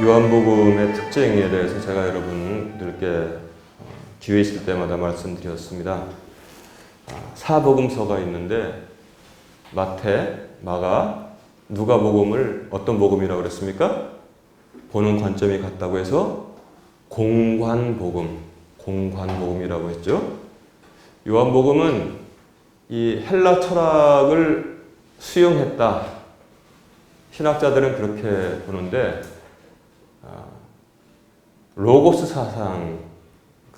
요한복음의 특징에 대해서 제가 여러분들께 기회 있을 때마다 말씀드렸습니다. 사복음서가 있는데 마태, 마가, 누가복음을 어떤 복음이라고 그랬습니까? 보는 관점이 같다고 해서 공관복음이라고 했죠. 요한복음은 이 헬라 철학을 수용했다. 신학자들은 그렇게 보는데 로고스 사상,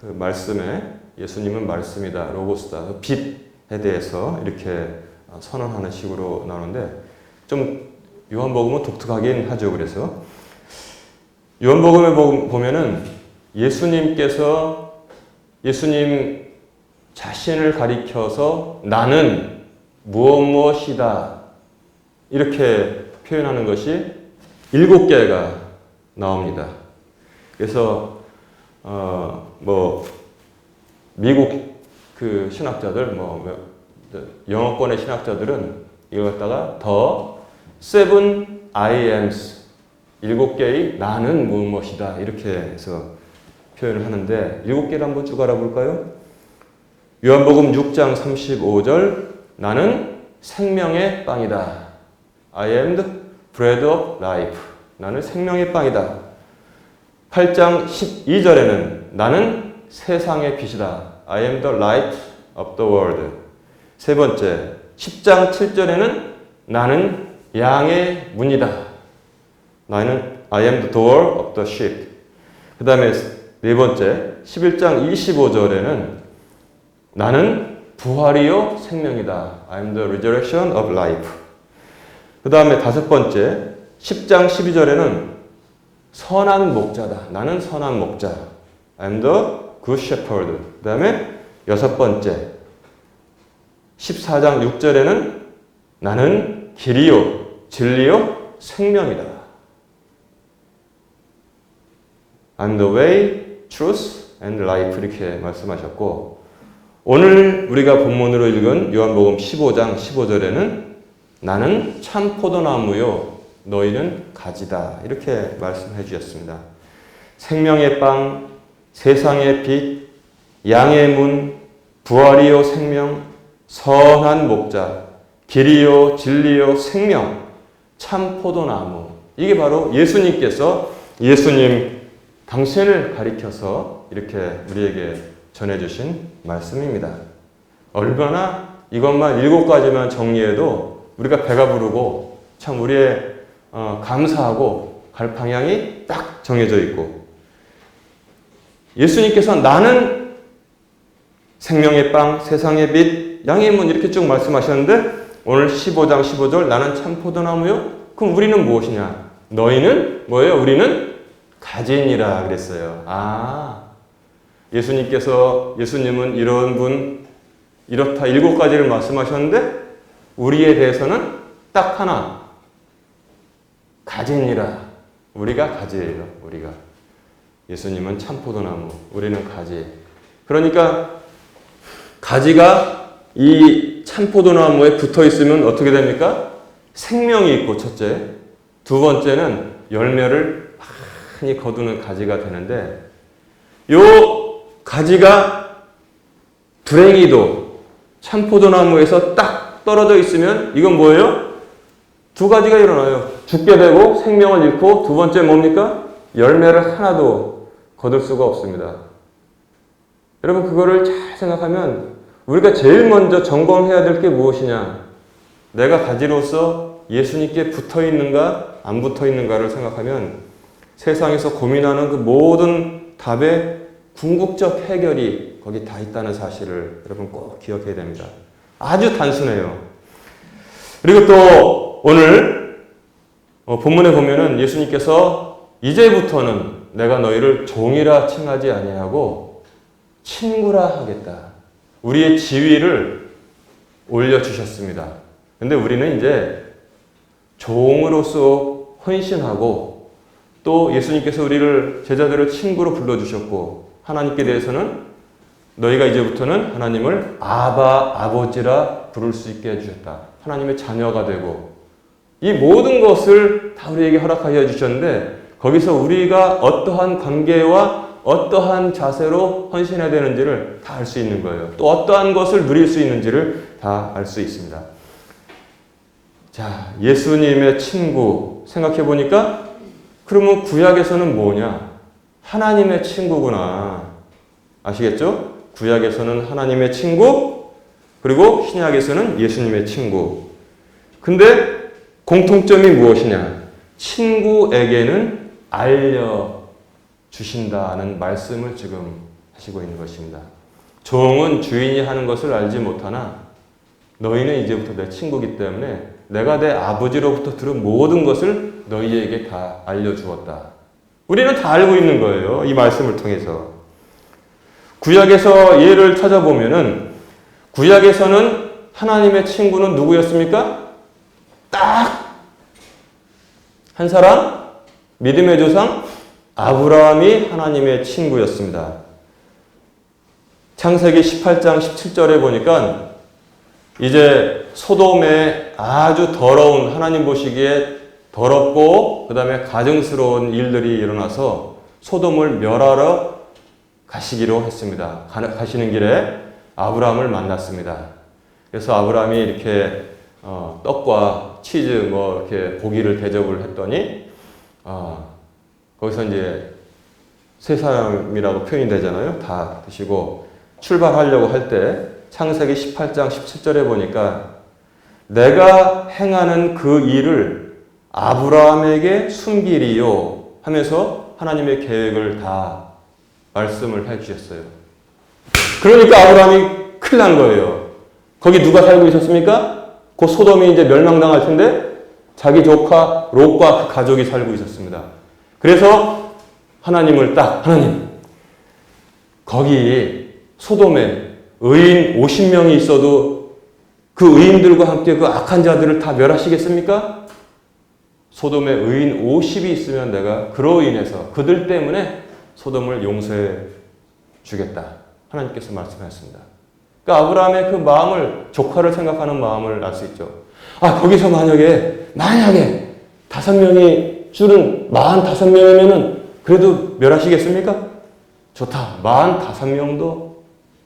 그 말씀에 예수님은 말씀이다, 로고스다, 빛에 대해서 이렇게 선언하는 식으로 나오는데 좀 요한복음은 독특하긴 하죠. 그래서 요한복음에 보면은 예수님 자신을 가리켜서 나는 무엇이다 이렇게 표현하는 것이 7개가 나옵니다. 그래서 미국 그 신학자들 영어권의 신학자들은 이걸 갖다가 The Seven I Ams 7개의 나는 무엇이다 이렇게 해서 표현을 하는데 7개를 한번 쭉 알아볼까요? 요한복음 6장 35절 나는 생명의 빵이다. I am the bread of life. 나는 생명의 빵이다. 8장 12절에는 나는 세상의 빛이다. I am the light of the world. 세 번째, 10장 7절에는 나는 양의 문이다. 나는 I am the door of the sheep. 그 다음에 네 번째, 11장 25절에는 나는 부활이요 생명이다. I am the resurrection of life. 그 다음에 다섯 번째, 10장 12절에는 선한 목자다. 나는 선한 목자. I am the good shepherd. 그 다음에 여섯 번째, 14장 6절에는 나는 길이요, 진리요, 생명이다. I am the way, truth, and life. 이렇게 말씀하셨고, 오늘 우리가 본문으로 읽은 요한복음 15장 15절에는 나는 참 포도나무요, 너희는 가지다. 이렇게 말씀해 주셨습니다. 생명의 빵, 세상의 빛, 양의 문, 부활이요 생명, 선한 목자, 길이요 진리요 생명, 참 포도나무. 이게 바로 예수님께서 예수님 당신을 가리켜서 이렇게 우리에게 전해주신 말씀입니다. 얼마나 이것만 7가지만 정리해도 우리가 배가 부르고 참 우리의 감사하고 갈 방향이 딱 정해져 있고, 예수님께서 나는 생명의 빵, 세상의 빛, 양의 문 이렇게 쭉 말씀하셨는데 오늘 15장 15절 나는 참 포도나무요? 그럼 우리는 무엇이냐? 너희는 뭐예요? 우리는 가지니라 그랬어요. 예수님은 이런 분, 이렇다 7가지를 말씀하셨는데 우리에 대해서는 딱 하나, 가지니라. 우리가 가지예요. 우리가. 예수님은 참포도나무, 우리는 가지. 그러니까 가지가 이 참포도나무에 붙어 있으면 어떻게 됩니까? 생명이 있고 첫째. 두 번째는 열매를 많이 거두는 가지가 되는데, 요 가지가 불행히도 참포도나무에서 딱 떨어져 있으면 이건 뭐예요? 2가지가 일어나요. 죽게 되고 생명을 잃고, 두 번째 뭡니까? 열매를 하나도 거둘 수가 없습니다. 여러분 그거를 잘 생각하면 우리가 제일 먼저 점검해야 될 게 무엇이냐? 내가 가지로서 예수님께 붙어 있는가 안 붙어 있는가를 생각하면 세상에서 고민하는 그 모든 답의 궁극적 해결이 거기 다 있다는 사실을 여러분 꼭 기억해야 됩니다. 아주 단순해요. 그리고 또 오늘 본문에 보면은 예수님께서 이제부터는 내가 너희를 종이라 칭하지 아니하고 친구라 하겠다. 우리의 지위를 올려주셨습니다. 근데 우리는 이제 종으로서 헌신하고, 또 예수님께서 우리를 제자들을 친구로 불러주셨고, 하나님께 대해서는 너희가 이제부터는 하나님을 아버지라 부를 수 있게 해주셨다. 하나님의 자녀가 되고, 이 모든 것을 다 우리에게 허락하여 주셨는데 거기서 우리가 어떠한 관계와 어떠한 자세로 헌신해야 되는지를 다 알 수 있는 거예요. 또 어떠한 것을 누릴 수 있는지를 다 알 수 있습니다. 자, 예수님의 친구 생각해 보니까 그러면 구약에서는 뭐냐? 하나님의 친구구나. 아시겠죠? 구약에서는 하나님의 친구, 그리고 신약에서는 예수님의 친구. 근데 공통점이 무엇이냐? 친구에게는 알려주신다는 말씀을 지금 하시고 있는 것입니다. 종은 주인이 하는 것을 알지 못하나 너희는 이제부터 내 친구이기 때문에 내가 내 아버지로부터 들은 모든 것을 너희에게 다 알려주었다. 우리는 다 알고 있는 거예요. 이 말씀을 통해서. 구약에서 예를 찾아보면은 구약에서는 하나님의 친구는 누구였습니까? 딱 한 사람, 믿음의 조상 아브라함이 하나님의 친구였습니다. 창세기 18장 17절에 보니까 이제 소돔에 아주 더러운, 하나님 보시기에 더럽고 그 다음에 가증스러운 일들이 일어나서 소돔을 멸하러 가시기로 했습니다. 가시는 길에 아브라함을 만났습니다. 그래서 아브라함이 이렇게 떡과 치즈 이렇게 고기를 대접을 했더니 거기서 이제 세 사람이라고 표현이 되잖아요. 다 드시고 출발하려고 할 때 창세기 18장 17절에 보니까 내가 행하는 그 일을 아브라함에게 숨기리요 하면서 하나님의 계획을 다 말씀을 해 주셨어요. 그러니까 아브라함이 큰일 난 거예요. 거기 누가 살고 있었습니까? 그 소돔이 이제 멸망당할 텐데 자기 조카 롯과 그 가족이 살고 있었습니다. 그래서 하나님 거기 소돔에 의인 50명이 있어도 그 의인들과 함께 그 악한 자들을 다 멸하시겠습니까? 소돔에 의인 50이 있으면 내가 그로 인해서 그들 때문에 소돔을 용서해 주겠다. 하나님께서 말씀하셨습니다. 그러니까 아브라함의 그 마음을, 조카를 생각하는 마음을 알 수 있죠. 거기서 만약에 5명이 줄은 45명이면은 그래도 멸하시겠습니까? 좋다. 45명도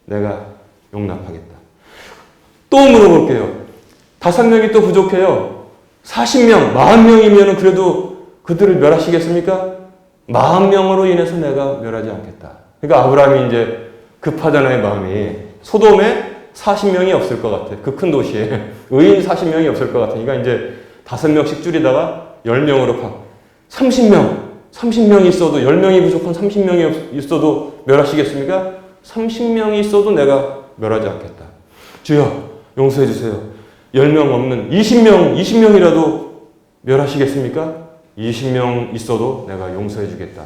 내가 용납하겠다. 또 물어볼게요. 5명이 또 부족해요. 40명, 40명이면은 그래도 그들을 멸하시겠습니까? 40명으로 인해서 내가 멸하지 않겠다. 그러니까 아브라함이 이제 급하잖아요, 마음이. 소돔에 40명이 없을 것 같아. 그 큰 도시에. 의인 40명이 없을 것 같으니까 이제 5명씩 줄이다가 10명으로 30명이 있어도 10명이 부족한 30명이 있어도 멸하시겠습니까? 30명이 있어도 내가 멸하지 않겠다. 주여 용서해 주세요. 10명 없는 20명이라도 멸하시겠습니까? 20명 있어도 내가 용서해 주겠다.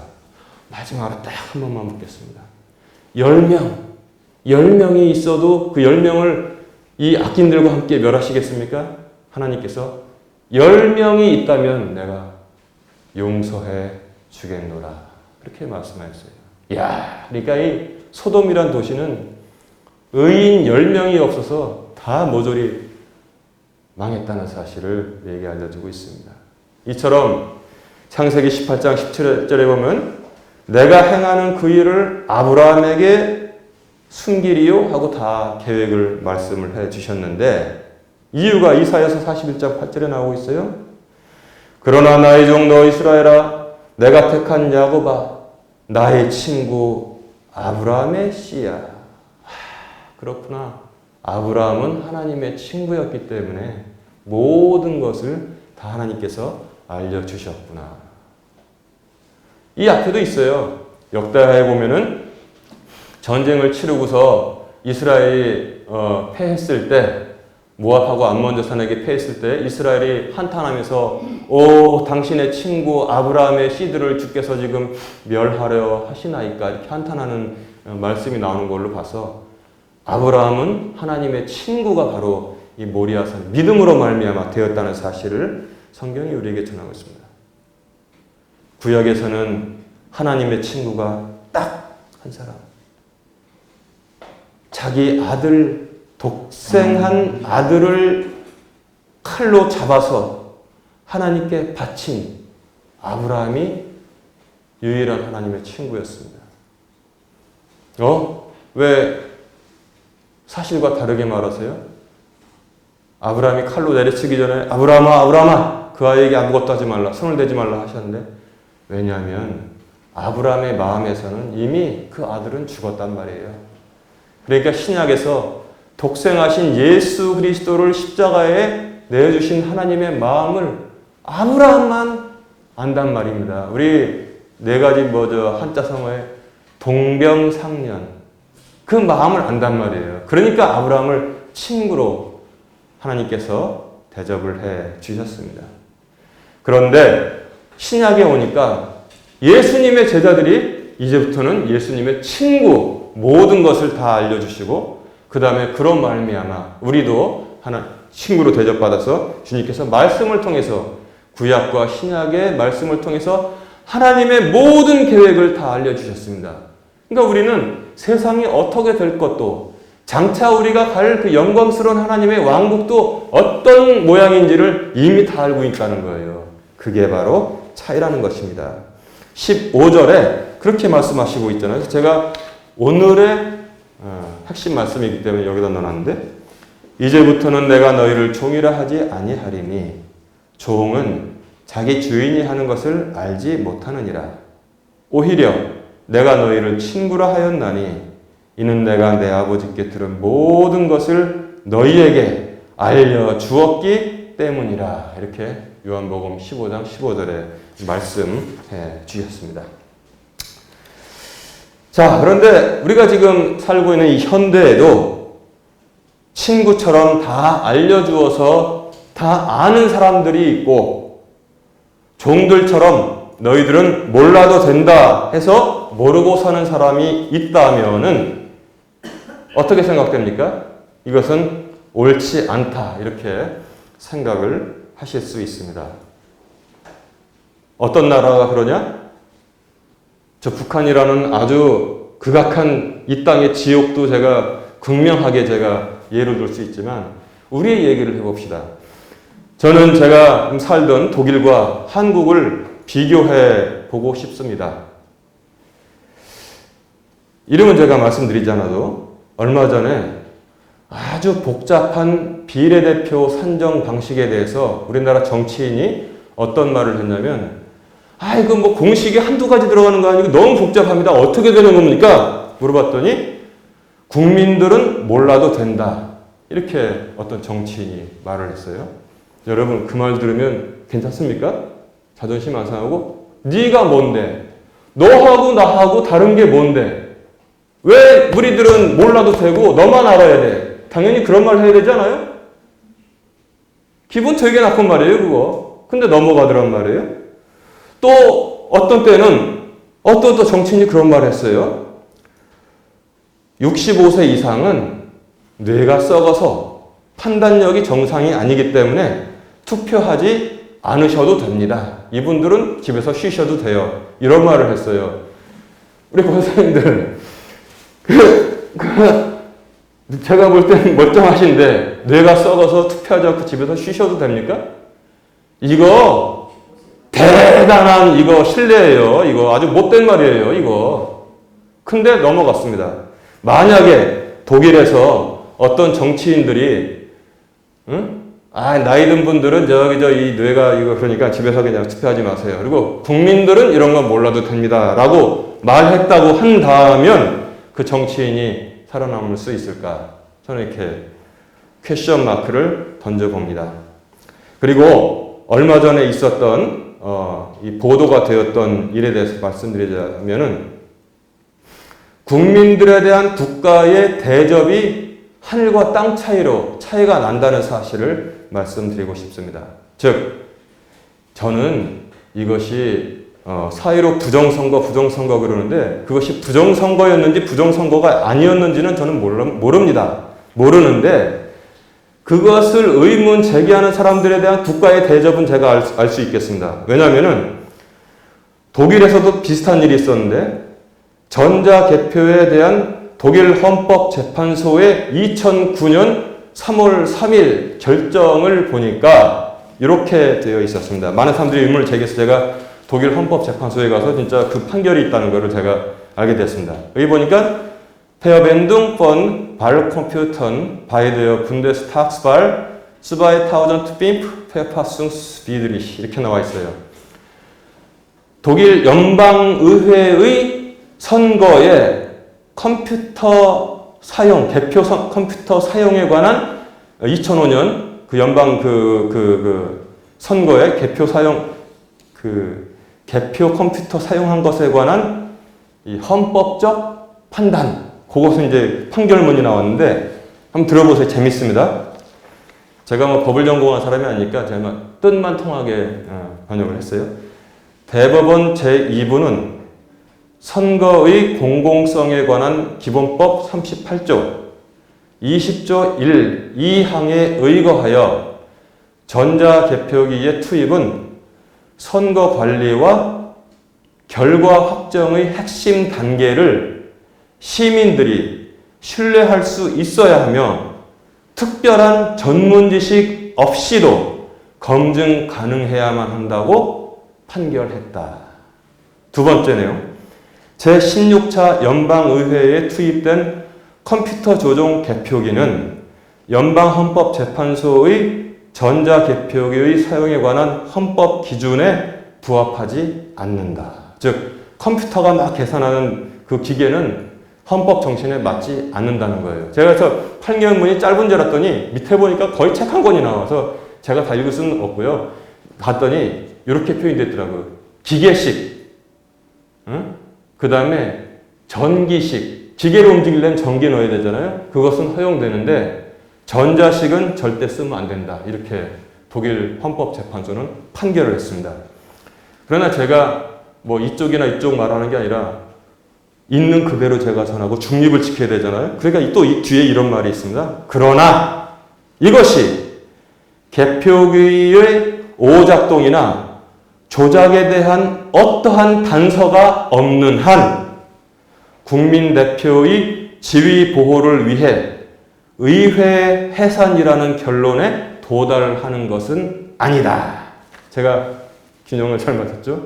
마지막으로 딱 한 번만 묻겠습니다. 10명이 있어도 그 10명을 이 악인들과 함께 멸하시겠습니까? 하나님께서 10명이 있다면 내가 용서해 주겠노라. 그렇게 말씀하셨어요. 그러니까 이 소돔이란 도시는 의인 10명이 없어서 다 모조리 망했다는 사실을 얘기 알려주고 있습니다. 이처럼 창세기 18장 17절에 보면 내가 행하는 그 일을 아브라함에게 숨기리요 하고 다 계획을 말씀을 해 주셨는데 이유가 이사야서 41장 8절에 나오고 있어요. 그러나 나의 종 너 이스라엘아 내가 택한 야곱아 나의 친구 아브라함의 씨야. 그렇구나. 아브라함은 하나님의 친구였기 때문에 모든 것을 다 하나님께서 알려주셨구나. 이 앞에도 있어요. 역대하에 보면은 전쟁을 치르고서 이스라엘이 패했을 때 모압하고 암몬 자손에게 패했을 때 이스라엘이 한탄하면서 당신의 친구 아브라함의 씨들을 주께서 지금 멸하려 하시나이까 이렇게 한탄하는 말씀이 나오는 걸로 봐서 아브라함은 하나님의 친구가 바로 이 모리아산 믿음으로 말미암아 되었다는 사실을 성경이 우리에게 전하고 있습니다. 구약에서는 하나님의 친구가 딱 한 사람, 자기 아들 독생한 아들을 칼로 잡아서 하나님께 바친 아브라함이 유일한 하나님의 친구였습니다. 왜 사실과 다르게 말하세요? 아브라함이 칼로 내리치기 전에 아브라함아 그 아이에게 아무것도 하지 말라, 손을 대지 말라 하셨는데, 왜냐하면 아브라함의 마음에서는 이미 그 아들은 죽었단 말이에요. 그러니까 신약에서 독생하신 예수 그리스도를 십자가에 내어주신 하나님의 마음을 아브라함만 안단 말입니다. 우리 네 가지 한자성어에 동병상련, 그 마음을 안단 말이에요. 그러니까 아브라함을 친구로 하나님께서 대접을 해 주셨습니다. 그런데 신약에 오니까 예수님의 제자들이 이제부터는 예수님의 친구, 모든 것을 다 알려주시고, 그 다음에 그런 말미암아 우리도 하나 친구로 대접받아서 주님께서 말씀을 통해서, 구약과 신약의 말씀을 통해서 하나님의 모든 계획을 다 알려주셨습니다. 그러니까 우리는 세상이 어떻게 될 것도, 장차 우리가 갈 그 영광스러운 하나님의 왕국도 어떤 모양인지를 이미 다 알고 있다는 거예요. 그게 바로 차이라는 것입니다. 15절에 그렇게 말씀하시고 있잖아요. 그래서 제가 오늘의 핵심 말씀이기 때문에 여기다 넣어놨는데, 이제부터는 내가 너희를 종이라 하지 아니하리니 종은 자기 주인이 하는 것을 알지 못하느니라. 오히려 내가 너희를 친구라 하였나니 이는 내가 내 아버지께 들은 모든 것을 너희에게 알려주었기 때문이라. 이렇게 요한복음 15장 15절에 말씀해 주셨습니다. 자, 그런데 우리가 지금 살고 있는 이 현대에도 친구처럼 다 알려주어서 다 아는 사람들이 있고, 종들처럼 너희들은 몰라도 된다 해서 모르고 사는 사람이 있다면은 어떻게 생각됩니까? 이것은 옳지 않다, 이렇게 생각을 하실 수 있습니다. 어떤 나라가 그러냐? 저 북한이라는 아주 극악한 이 땅의 지옥도 제가 극명하게 예를 들 수 있지만, 우리의 얘기를 해봅시다. 저는 제가 살던 독일과 한국을 비교해 보고 싶습니다. 이름은 제가 말씀드리지 않아도 얼마 전에 아주 복잡한 비례대표 산정 방식에 대해서 우리나라 정치인이 어떤 말을 했냐면, 이거 공식이 한두 가지 들어가는 거 아니고 너무 복잡합니다. 어떻게 되는 겁니까? 물어봤더니 국민들은 몰라도 된다. 이렇게 어떤 정치인이 말을 했어요. 여러분, 그 말 들으면 괜찮습니까? 자존심 안 상하고? 네가 뭔데? 너하고 나하고 다른 게 뭔데? 왜 우리들은 몰라도 되고 너만 알아야 돼? 당연히 그런 말 해야 되지 않아요? 기분 되게 나쁜 말이에요, 그거. 근데 넘어가더란 말이에요. 또 어떤 때는 어떤 정치인이 그런 말을 했어요. 65세 이상은 뇌가 썩어서 판단력이 정상이 아니기 때문에 투표하지 않으셔도 됩니다. 이분들은 집에서 쉬셔도 돼요. 이런 말을 했어요. 우리 권사님들, 제가 볼 때는 멀쩡하신데 뇌가 썩어서 투표하지 않고 집에서 쉬셔도 됩니까? 이거 대단한 신뢰예요. 이거 아주 못된 말이에요. 이거. 근데 넘어갔습니다. 만약에 독일에서 어떤 정치인들이 나이 든 분들은 이 뇌가 그러니까 집에서 그냥 투표하지 마세요. 그리고 국민들은 이런 건 몰라도 됩니다. 라고 말했다고 한다면 그 정치인이 살아남을 수 있을까? 저는 이렇게 퀘션 마크를 던져봅니다. 그리고 얼마 전에 있었던 이 보도가 되었던 일에 대해서 말씀드리자면은, 국민들에 대한 국가의 대접이 하늘과 땅 차이가 난다는 사실을 말씀드리고 싶습니다. 즉, 저는 이것이 사회로 부정선거 그러는데, 그것이 부정선거였는지 부정선거가 아니었는지는 저는 모릅니다. 모르는데, 그것을 의문 제기하는 사람들에 대한 국가의 대접은 제가 알 수 있겠습니다. 왜냐하면은 독일에서도 비슷한 일이 있었는데, 전자개표에 대한 독일 헌법재판소의 2009년 3월 3일 결정을 보니까 이렇게 되어 있었습니다. 많은 사람들이 의문을 제기해서 제가 독일 헌법재판소에 가서 진짜 그 판결이 있다는 것을 제가 알게 됐습니다. 여기 보니까 Verwendung von Wahlcomputern bei der Bundestagswahl 2005 verfassungswidrig 이렇게 나와 있어요. 독일 연방의회의 선거에 컴퓨터 사용, 개표 컴퓨터 사용에 관한 2005년 그 연방 선거에 개표 사용, 개표 컴퓨터 사용한 것에 관한 이 헌법적 판단, 그것은 이제 판결문이 나왔는데 한번 들어보세요. 재밌습니다. 제가 뭐 법을 전공한 사람이 아니니까 제가 뜻만 통하게 번역을 했어요. 대법원 제2부는 선거의 공공성에 관한 기본법 38조 20조 1, 2항에 의거하여 전자개표기의 투입은 선거 관리와 결과 확정의 핵심 단계를 시민들이 신뢰할 수 있어야 하며 특별한 전문 지식 없이도 검증 가능해야만 한다고 판결했다. 두 번째 내용. 제16차 연방의회에 투입된 컴퓨터 조종 개표기는 연방헌법재판소의 전자개표기의 사용에 관한 헌법 기준에 부합하지 않는다. 즉 컴퓨터가 막 계산하는 그 기계는 헌법 정신에 맞지 않는다는 거예요. 제가 그래서 판결문이 짧은 줄 알았더니 밑에 보니까 거의 책 한 권이 나와서 제가 다 읽을 수는 없고요. 봤더니 이렇게 표현이 됐더라고요. 기계식, 그 다음에 전기식, 기계로 움직이려면 전기 넣어야 되잖아요. 그것은 허용되는데 전자식은 절대 쓰면 안 된다. 이렇게 독일 헌법재판소는 판결을 했습니다. 그러나 제가 뭐 이쪽이나 이쪽 말하는 게 아니라 있는 그대로 제가 전하고 중립을 지켜야 되잖아요. 그러니까 또 이 뒤에 이런 말이 있습니다. 그러나 이것이 개표기의 오작동이나 조작에 대한 어떠한 단서가 없는 한 국민 대표의 지위 보호를 위해 의회 해산이라는 결론에 도달하는 것은 아니다. 제가 균형을 잘 맞췄죠?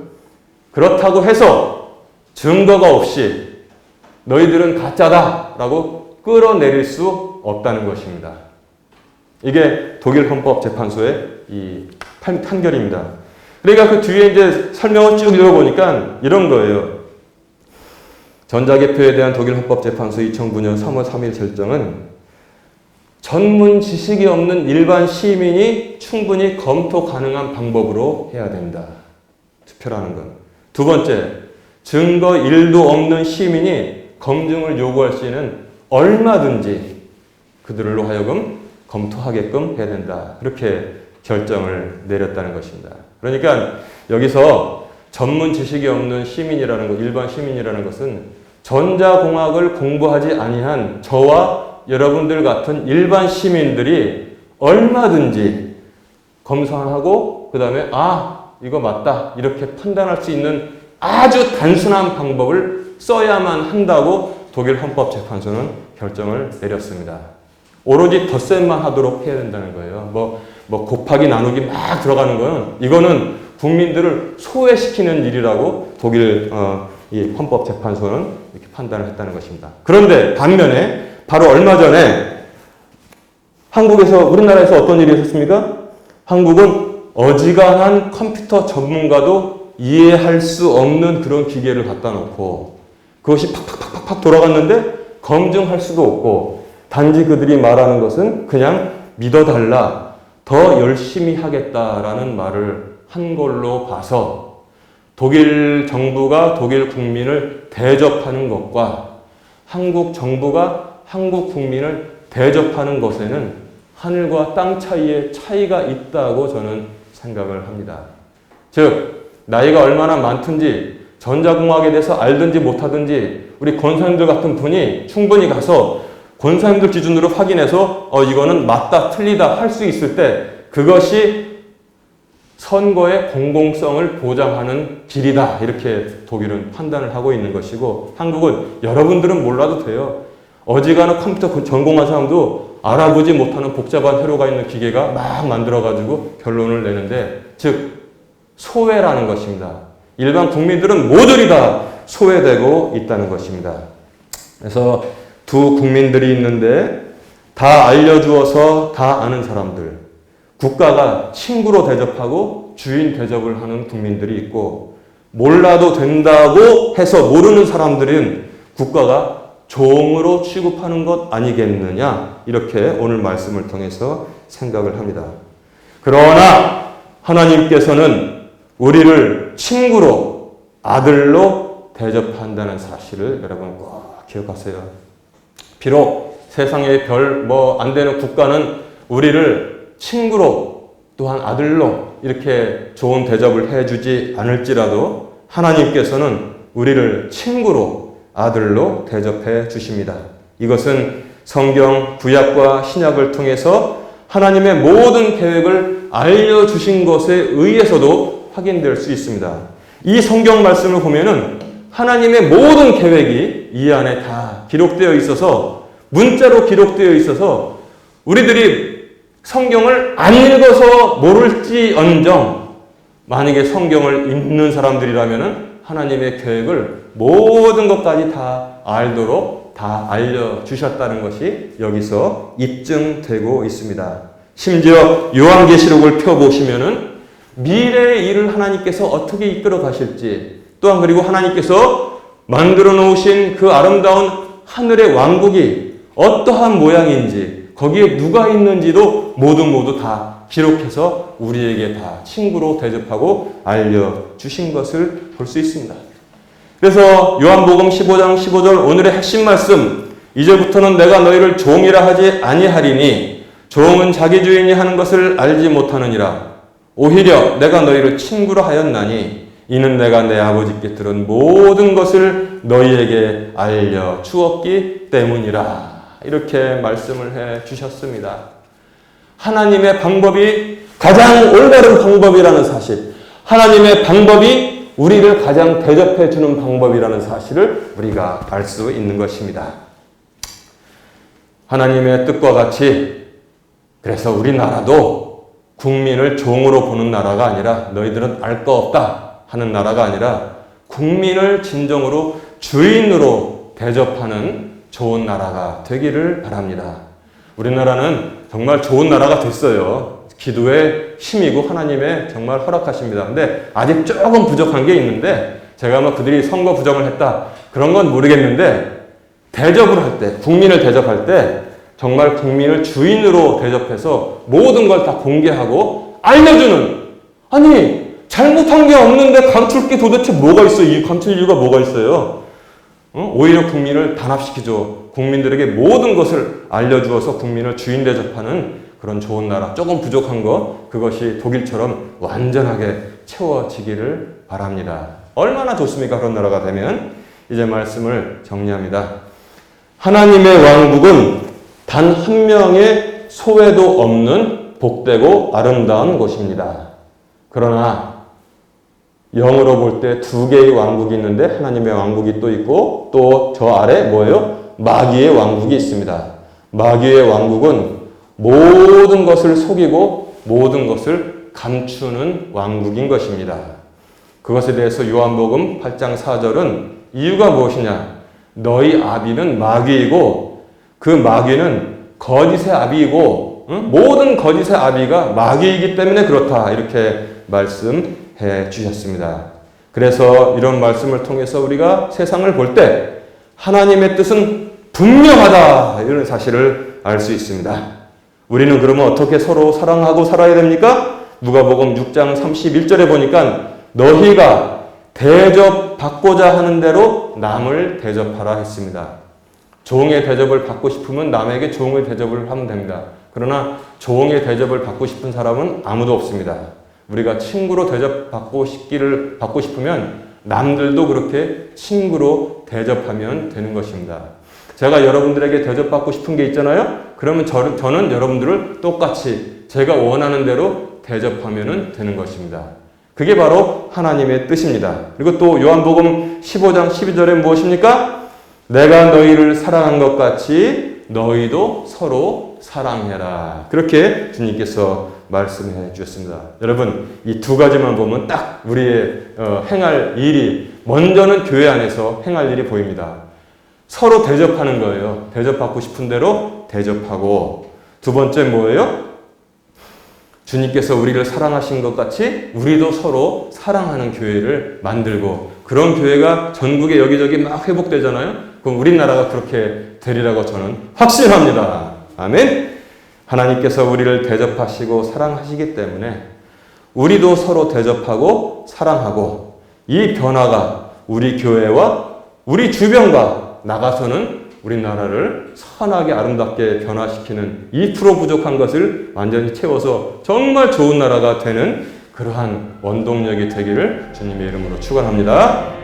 그렇다고 해서 증거가 없이 너희들은 가짜다라고 끌어내릴 수 없다는 것입니다. 이게 독일 헌법재판소의 이 판결입니다. 그러니까 그 뒤에 이제 설명을 쭉 읽어보니까 이런 거예요. 전자개표에 대한 독일 헌법재판소 2009년 3월 3일 결정은 전문 지식이 없는 일반 시민이 충분히 검토 가능한 방법으로 해야 된다. 투표라는 건. 두 번째, 증거 1도 없는 시민이 검증을 요구할 수 있는 얼마든지 그들로 하여금 검토하게끔 해야 된다. 그렇게 결정을 내렸다는 것입니다. 그러니까 여기서 전문 지식이 없는 시민이라는 것, 일반 시민이라는 것은 전자공학을 공부하지 아니한 저와 여러분들 같은 일반 시민들이 얼마든지 검사하고 그 다음에 이거 맞다 이렇게 판단할 수 있는 아주 단순한 방법을 써야만 한다고 독일 헌법재판소는 결정을 내렸습니다. 오로지 덧셈만 하도록 해야 된다는 거예요. 뭐 곱하기 나누기 막 들어가는 거는 이거는 국민들을 소외시키는 일이라고 독일 이 헌법재판소는 이렇게 판단을 했다는 것입니다. 그런데 반면에 바로 얼마 전에 한국에서 우리나라에서 어떤 일이 있었습니까? 한국은 어지간한 컴퓨터 전문가도 이해할 수 없는 그런 기계를 갖다 놓고 그것이 팍팍팍팍 돌아갔는데 검증할 수도 없고 단지 그들이 말하는 것은 그냥 믿어달라, 더 열심히 하겠다라는 말을 한 걸로 봐서 독일 정부가 독일 국민을 대접하는 것과 한국 정부가 한국 국민을 대접하는 것에는 하늘과 땅 차이의 차이가 있다고 저는 생각을 합니다. 즉 나이가 얼마나 많든지 전자공학에 대해서 알든지 못하든지 우리 권사님들 같은 분이 충분히 가서 권사님들 기준으로 확인해서 이거는 맞다 틀리다 할 수 있을 때 그것이 선거의 공공성을 보장하는 길이다. 이렇게 독일은 판단을 하고 있는 것이고 한국은 여러분들은 몰라도 돼요. 어지간한 컴퓨터 전공한 사람도 알아보지 못하는 복잡한 회로가 있는 기계가 막 만들어가지고 결론을 내는데 즉 소외라는 것입니다. 일반 국민들은 모조리 다 소외되고 있다는 것입니다. 그래서 두 국민들이 있는데 다 알려주어서 다 아는 사람들, 국가가 친구로 대접하고 주인 대접을 하는 국민들이 있고, 몰라도 된다고 해서 모르는 사람들은 국가가 종으로 취급하는 것 아니겠느냐, 이렇게 오늘 말씀을 통해서 생각을 합니다. 그러나 하나님께서는 우리를 친구로, 아들로 대접한다는 사실을 여러분 꼭 기억하세요. 비록 세상에 별 안 되는 국가는 우리를 친구로, 또한 아들로 이렇게 좋은 대접을 해주지 않을지라도 하나님께서는 우리를 친구로, 아들로 대접해 주십니다. 이것은 성경 구약과 신약을 통해서 하나님의 모든 계획을 알려주신 것에 의해서도 확인될 수 있습니다. 이 성경 말씀을 보면은 하나님의 모든 계획이 이 안에 다 기록되어 있어서, 문자로 기록되어 있어서 우리들이 성경을 안 읽어서 모를지언정 만약에 성경을 읽는 사람들이라면은 하나님의 계획을 모든 것까지 다 알도록 다 알려주셨다는 것이 여기서 입증되고 있습니다. 심지어 요한계시록을 펴보시면은 미래의 일을 하나님께서 어떻게 이끌어 가실지, 또한 그리고 하나님께서 만들어 놓으신 그 아름다운 하늘의 왕국이 어떠한 모양인지, 거기에 누가 있는지도 모두 다 기록해서 우리에게 다 친구로 대접하고 알려주신 것을 볼 수 있습니다. 그래서 요한복음 15장 15절 오늘의 핵심 말씀, 이제부터는 내가 너희를 종이라 하지 아니하리니 종은 자기 주인이 하는 것을 알지 못하느니라. 오히려 내가 너희를 친구라 하였나니 이는 내가 내 아버지께 들은 모든 것을 너희에게 알려주었기 때문이라. 이렇게 말씀을 해 주셨습니다. 하나님의 방법이 가장 올바른 방법이라는 사실, 하나님의 방법이 우리를 가장 대접해 주는 방법이라는 사실을 우리가 알 수 있는 것입니다. 하나님의 뜻과 같이, 그래서 우리나라도 국민을 종으로 보는 나라가 아니라, 너희들은 알 거 없다 하는 나라가 아니라 국민을 진정으로 주인으로 대접하는 좋은 나라가 되기를 바랍니다. 우리나라는 정말 좋은 나라가 됐어요. 기도의 힘이고 하나님의 정말 허락하십니다. 근데 아직 조금 부족한 게 있는데, 제가 뭐 그들이 선거 부정을 했다 그런 건 모르겠는데, 대접을 할 때, 국민을 대접할 때 정말 국민을 주인으로 대접해서 모든 걸 다 공개하고 알려주는, 아니 잘못한 게 없는데 감출 게 도대체 뭐가 있어요? 이 감출 이유가 뭐가 있어요? 오히려 국민을 단합시키죠. 국민들에게 모든 것을 알려주어서 국민을 주인 대접하는 그런 좋은 나라, 조금 부족한 것, 그것이 독일처럼 완전하게 채워지기를 바랍니다. 얼마나 좋습니까? 그런 나라가 되면. 이제 말씀을 정리합니다. 하나님의 왕국은 단 한 명의 소외도 없는 복되고 아름다운 곳입니다. 그러나 영으로 볼 때 두 개의 왕국이 있는데, 하나님의 왕국이 또 있고, 또 저 아래 뭐예요? 마귀의 왕국이 있습니다. 마귀의 왕국은 모든 것을 속이고 모든 것을 감추는 왕국인 것입니다. 그것에 대해서 요한복음 8장 4절은 이유가 무엇이냐? 너희 아비는 마귀이고 그 마귀는 거짓의 아비이고, 모든 거짓의 아비가 마귀이기 때문에 그렇다, 이렇게 말씀해 주셨습니다. 그래서 이런 말씀을 통해서 우리가 세상을 볼 때 하나님의 뜻은 분명하다, 이런 사실을 알 수 있습니다. 우리는 그러면 어떻게 서로 사랑하고 살아야 됩니까? 누가복음 6장 31절에 보니까 너희가 대접받고자 하는 대로 남을 대접하라 했습니다. 종의 대접을 받고 싶으면 남에게 종의 대접을 하면 됩니다. 그러나 종의 대접을 받고 싶은 사람은 아무도 없습니다. 우리가 친구로 대접받고 싶으면 남들도 그렇게 친구로 대접하면 되는 것입니다. 제가 여러분들에게 대접받고 싶은 게 있잖아요. 그러면 저는 여러분들을 똑같이 제가 원하는 대로 대접하면 되는 것입니다. 그게 바로 하나님의 뜻입니다. 그리고 또 요한복음 15장 12절에 무엇입니까? 내가 너희를 사랑한 것 같이 너희도 서로 사랑해라. 그렇게 주님께서 말씀해 주셨습니다. 여러분, 이 두 가지만 보면 딱 우리의 행할 일이, 먼저는 교회 안에서 행할 일이 보입니다. 서로 대접하는 거예요. 대접받고 싶은 대로 대접하고, 두 번째 뭐예요? 주님께서 우리를 사랑하신 것 같이 우리도 서로 사랑하는 교회를 만들고, 그런 교회가 전국에 여기저기 막 회복되잖아요. 그럼 우리나라가 그렇게 되리라고 저는 확신합니다. 아멘. 하나님께서 우리를 대접하시고 사랑하시기 때문에 우리도 서로 대접하고 사랑하고, 이 변화가 우리 교회와 우리 주변과 나가서는 우리나라를 선하게 아름답게 변화시키는 2% 부족한 것을 완전히 채워서 정말 좋은 나라가 되는 그러한 원동력이 되기를 주님의 이름으로 축원합니다.